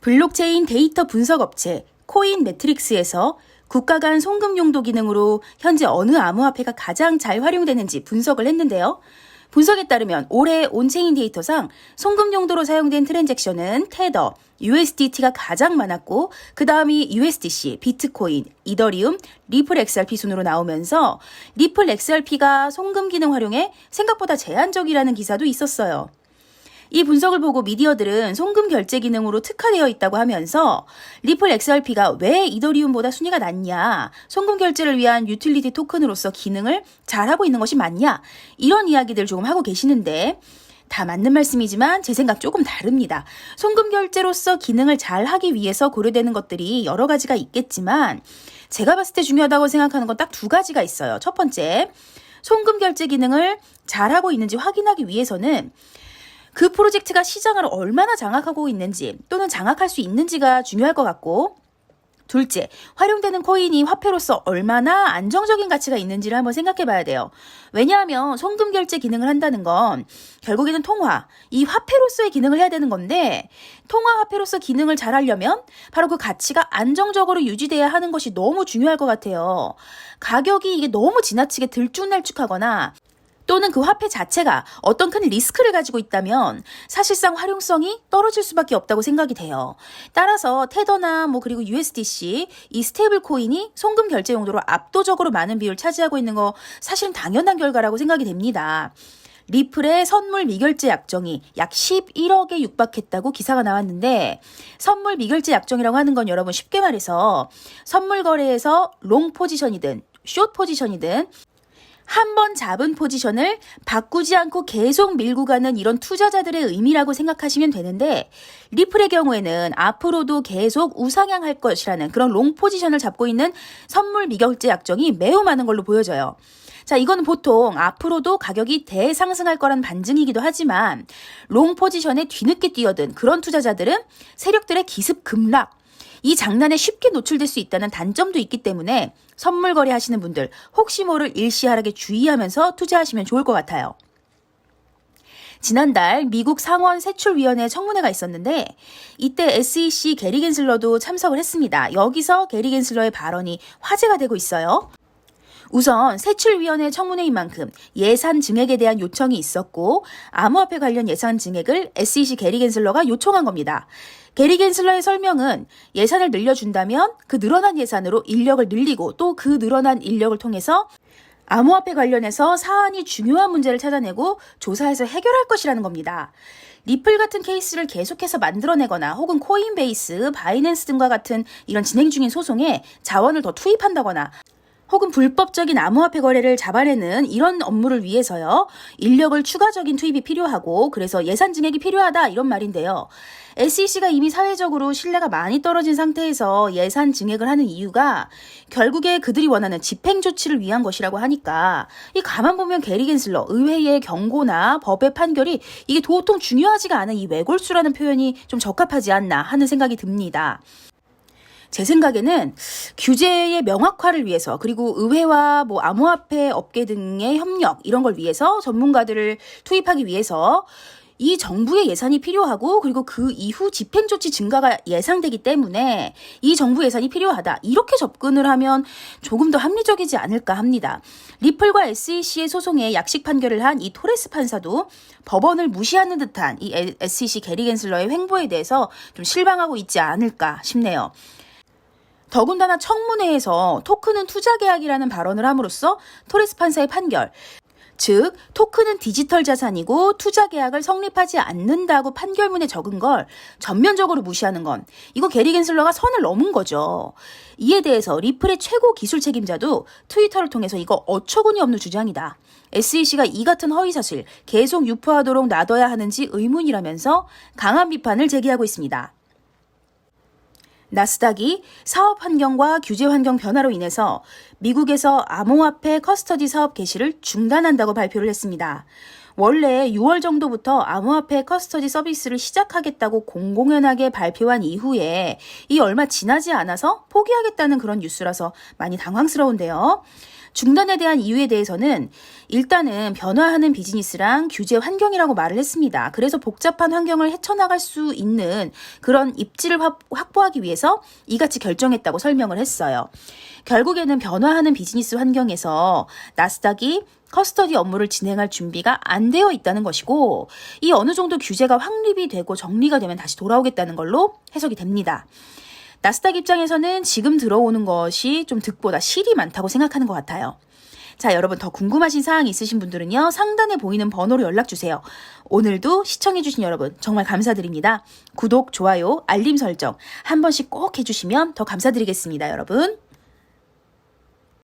블록체인 데이터 분석 업체 코인 매트릭스에서 국가 간 송금 용도 기능으로 현재 어느 암호화폐가 가장 잘 활용되는지 분석을 했는데요. 분석에 따르면 올해 온체인 데이터상 송금 용도로 사용된 트랜잭션은 테더, USDT가 가장 많았고 그 다음이 USDC, 비트코인, 이더리움, 리플 XRP 순으로 나오면서 리플 XRP가 송금 기능 활용에 생각보다 제한적이라는 기사도 있었어요. 이 분석을 보고 미디어들은 송금 결제 기능으로 특화되어 있다고 하면서 리플 XRP가 왜 이더리움보다 순위가 낮냐, 송금 결제를 위한 유틸리티 토큰으로서 기능을 잘하고 있는 것이 맞냐, 이런 이야기들 조금 하고 계시는데 다 맞는 말씀이지만 제 생각 조금 다릅니다. 송금 결제로서 기능을 잘 하기 위해서 고려되는 것들이 여러 가지가 있겠지만 제가 봤을 때 중요하다고 생각하는 건 딱 두 가지가 있어요. 첫 번째, 송금 결제 기능을 잘하고 있는지 확인하기 위해서는 그 프로젝트가 시장을 얼마나 장악하고 있는지 또는 장악할 수 있는지가 중요할 것 같고, 둘째, 활용되는 코인이 화폐로서 얼마나 안정적인 가치가 있는지를 한번 생각해 봐야 돼요. 왜냐하면 송금 결제 기능을 한다는 건 결국에는 통화, 이 화폐로서의 기능을 해야 되는 건데, 통화 화폐로서 기능을 잘 하려면 바로 그 가치가 안정적으로 유지돼야 하는 것이 너무 중요할 것 같아요. 가격이 이게 너무 지나치게 들쭉날쭉하거나 또는 그 화폐 자체가 어떤 큰 리스크를 가지고 있다면 사실상 활용성이 떨어질 수밖에 없다고 생각이 돼요. 따라서 테더나 그리고 USDC, 이 스테이블 코인이 송금 결제 용도로 압도적으로 많은 비율을 차지하고 있는 거 사실은 당연한 결과라고 생각이 됩니다. 리플의 선물 미결제 약정이 약 11억에 육박했다고 기사가 나왔는데, 선물 미결제 약정이라고 하는 건 여러분 쉽게 말해서 선물 거래에서 롱 포지션이든 숏 포지션이든 한 번 잡은 포지션을 바꾸지 않고 계속 밀고 가는 이런 투자자들의 의미라고 생각하시면 되는데, 리플의 경우에는 앞으로도 계속 우상향할 것이라는 그런 롱 포지션을 잡고 있는 선물 미결제 약정이 매우 많은 걸로 보여져요. 자, 이건 보통 앞으로도 가격이 대상승할 거란 반증이기도 하지만 롱 포지션에 뒤늦게 뛰어든 그런 투자자들은 세력들의 기습 급락, 이 장난에 쉽게 노출될 수 있다는 단점도 있기 때문에 선물 거래하시는 분들 혹시 모를 일시하락에 주의하면서 투자하시면 좋을 것 같아요. 지난달 미국 상원 세출위원회 청문회가 있었는데 이때 SEC 게리 겐슬러도 참석을 했습니다. 여기서 게리 겐슬러의 발언이 화제가 되고 있어요. 우선 세출위원회 청문회인 만큼 예산 증액에 대한 요청이 있었고, 암호화폐 관련 예산 증액을 SEC 게리 겐슬러가 요청한 겁니다. 게리 겐슬러의 설명은 예산을 늘려준다면 그 늘어난 예산으로 인력을 늘리고 또 그 늘어난 인력을 통해서 암호화폐 관련해서 사안이 중요한 문제를 찾아내고 조사해서 해결할 것이라는 겁니다. 리플 같은 케이스를 계속해서 만들어내거나 혹은 코인베이스, 바이낸스 등과 같은 이런 진행 중인 소송에 자원을 더 투입한다거나 혹은 불법적인 암호화폐 거래를 잡아내는 이런 업무를 위해서요, 인력을 추가적인 투입이 필요하고 그래서 예산 증액이 필요하다, 이런 말인데요. SEC가 이미 사회적으로 신뢰가 많이 떨어진 상태에서 예산 증액을 하는 이유가 결국에 그들이 원하는 집행 조치를 위한 것이라고 하니까, 이 가만 보면 게리 겐슬러, 의회의 경고나 법의 판결이 이게 도통 중요하지가 않은 이 외골수라는 표현이 좀 적합하지 않나 하는 생각이 듭니다. 제 생각에는 규제의 명확화를 위해서, 그리고 의회와 암호화폐 업계 등의 협력, 이런 걸 위해서 전문가들을 투입하기 위해서 이 정부의 예산이 필요하고 그리고 그 이후 집행조치 증가가 예상되기 때문에 이 정부 예산이 필요하다, 이렇게 접근을 하면 조금 더 합리적이지 않을까 합니다. 리플과 SEC의 소송에 약식 판결을 한 이 토레스 판사도 법원을 무시하는 듯한 이 SEC 게리 겐슬러의 횡보에 대해서 좀 실망하고 있지 않을까 싶네요. 더군다나 청문회에서 토큰은 투자 계약이라는 발언을 함으로써 토레스 판사의 판결, 즉 토큰은 디지털 자산이고 투자 계약을 성립하지 않는다고 판결문에 적은 걸 전면적으로 무시하는 건, 이거 게리 겐슬러가 선을 넘은 거죠. 이에 대해서 리플의 최고 기술 책임자도 트위터를 통해서 이거 어처구니 없는 주장이다, SEC가 이 같은 허위사실 계속 유포하도록 놔둬야 하는지 의문이라면서 강한 비판을 제기하고 있습니다. 나스닥이 사업 환경과 규제 환경 변화로 인해서 미국에서 암호화폐 커스터디 사업 개시를 중단한다고 발표를 했습니다. 원래 6월 정도부터 암호화폐 커스터디 서비스를 시작하겠다고 공공연하게 발표한 이후에 이 얼마 지나지 않아서 포기하겠다는 그런 뉴스라서 많이 당황스러운데요. 중단에 대한 이유에 대해서는 일단은 변화하는 비즈니스랑 규제 환경이라고 말을 했습니다. 그래서 복잡한 환경을 헤쳐나갈 수 있는 그런 입지를 확보하기 위해서 이같이 결정했다고 설명을 했어요. 결국에는 변화하는 비즈니스 환경에서 나스닥이 커스터디 업무를 진행할 준비가 안 되어 있다는 것이고, 이 어느 정도 규제가 확립이 되고 정리가 되면 다시 돌아오겠다는 걸로 해석이 됩니다. 나스닥 입장에서는 지금 들어오는 것이 좀 득보다 실이 많다고 생각하는 것 같아요. 자, 여러분 더 궁금하신 사항이 있으신 분들은요, 상단에 보이는 번호로 연락주세요. 오늘도 시청해주신 여러분 정말 감사드립니다. 구독, 좋아요, 알림 설정 한 번씩 꼭 해주시면 더 감사드리겠습니다, 여러분.